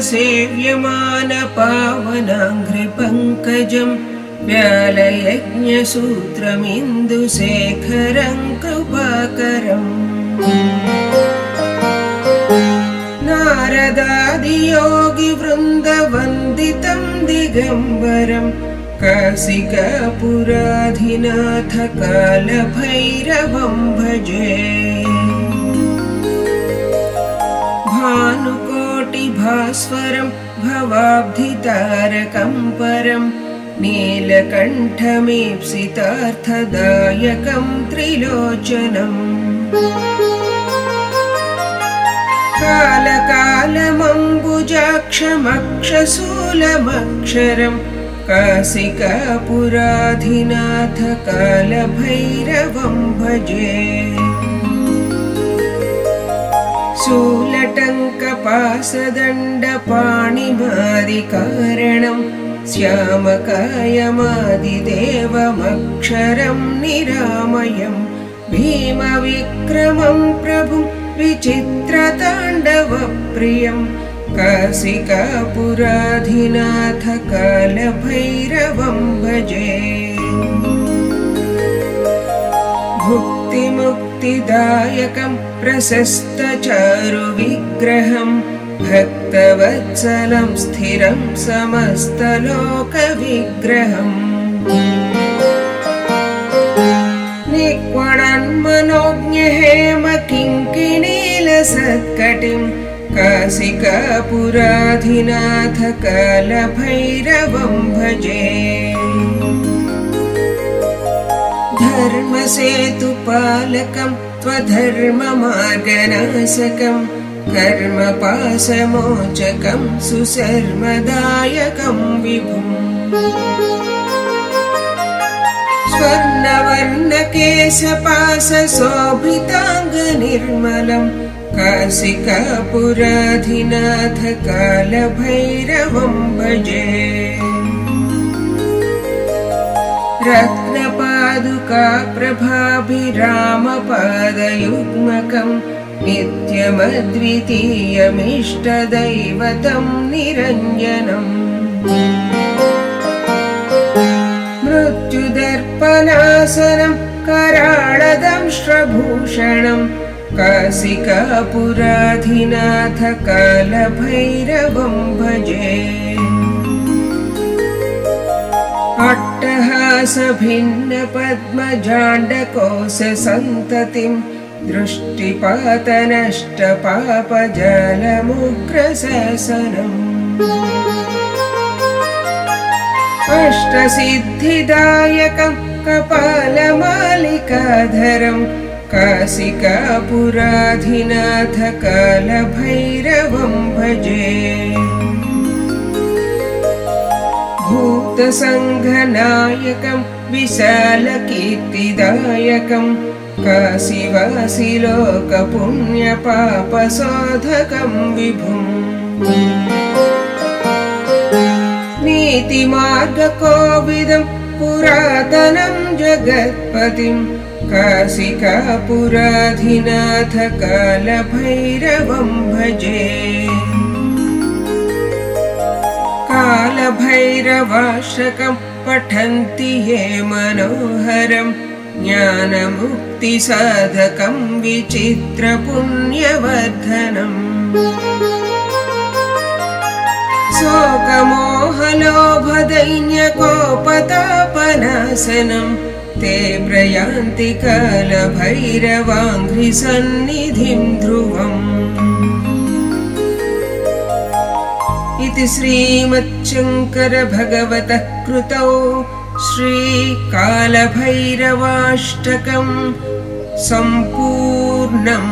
सेव्यमान पावनाङ्घ्रिपङ्कजं व्यालयज्ञसूत्रमिन्दुशेखरं कृपाकरम् नारदादियोगिवृन्दवन्दितं दिगम्बरं काशिकापुराधिनाथ कालभैरवं भजे भानुकोटिभास्वरं भवाब्धितारकं परं नीलकण्ठमीप्सितार्थदायकं त्रिलोचनम् कालकालमम्बुजाक्षमक्षशूलमक्षरं काशिकापुराधिनाथ कालभैरवं भजे शूलटङ्कपासदण्डपाणिमादिकारणं श्यामकायमादिदेवमक्षरं निरामयं भीमविक्रमं प्रभुं विचित्रताण्डवप्रियं काशिकापुराधिनाथ कालभैरवं भजे भुक्तिमुक्तिदायकं प्रशस्तचारुविग्रहं भक्तवत्सलं स्थिरं समस्तलोकविग्रहम् निक्वणन्मनोज्ञहेमकिङ्किणीलसत्कटिं काशिकापुराधिनाथ कालभैरवं भजे धर्मसेतुपालकं त्वधर्ममार्गनाशकं कर्मपाशमोचकं सुशर्मदायकं विभुम् स्वर्णवर्णकेशपाशशोभिताङ्गनिर्मलं काशिकापुराधिनाथ कालभैरवं भजे रत्नपादुकाप्रभाभिरामपादयुग्मकं नित्यमद्वितीयमिष्टदैवतं निरञ्जनम् मृत्युदर्पणासनं कराळदंष्ट्रभूषणं काशिकापुराधिनाथ कालभैरवं भजे अट्टहासभिन्नपद्मजाण्डकोशसन्ततिं दृष्टिपातनष्टपापजालमुग्रशासनम् अष्टसिद्धिदायकं कपालमालिकाधरं काशिकापुराधिनाथ कालभैरवं भजे भूतसङ्घनायकं विशालकीर्तिदायकं काशीवासिलोकपुण्यपापशोधकं विभुम् नीतिमार्गकोविदं पुरातनं जगत्पतिं काशिकापुराधिनाथ कालभैरवं भजे कालभैरवाष्टकं पठन्ति ये मनोहरं ज्ञानमुक्तिसाधकं विचित्रपुण्यवर्धनम् शोकमोहलोभदैन्यकोपतापनाशनं ते प्रयान्ति कालभैरवाङ्घ्रिसन्निधिं ध्रुवम् इति श्रीमच्छङ्करभगवतः कृतौ श्रीकालभैरवाष्टकं सम्पूर्णम्।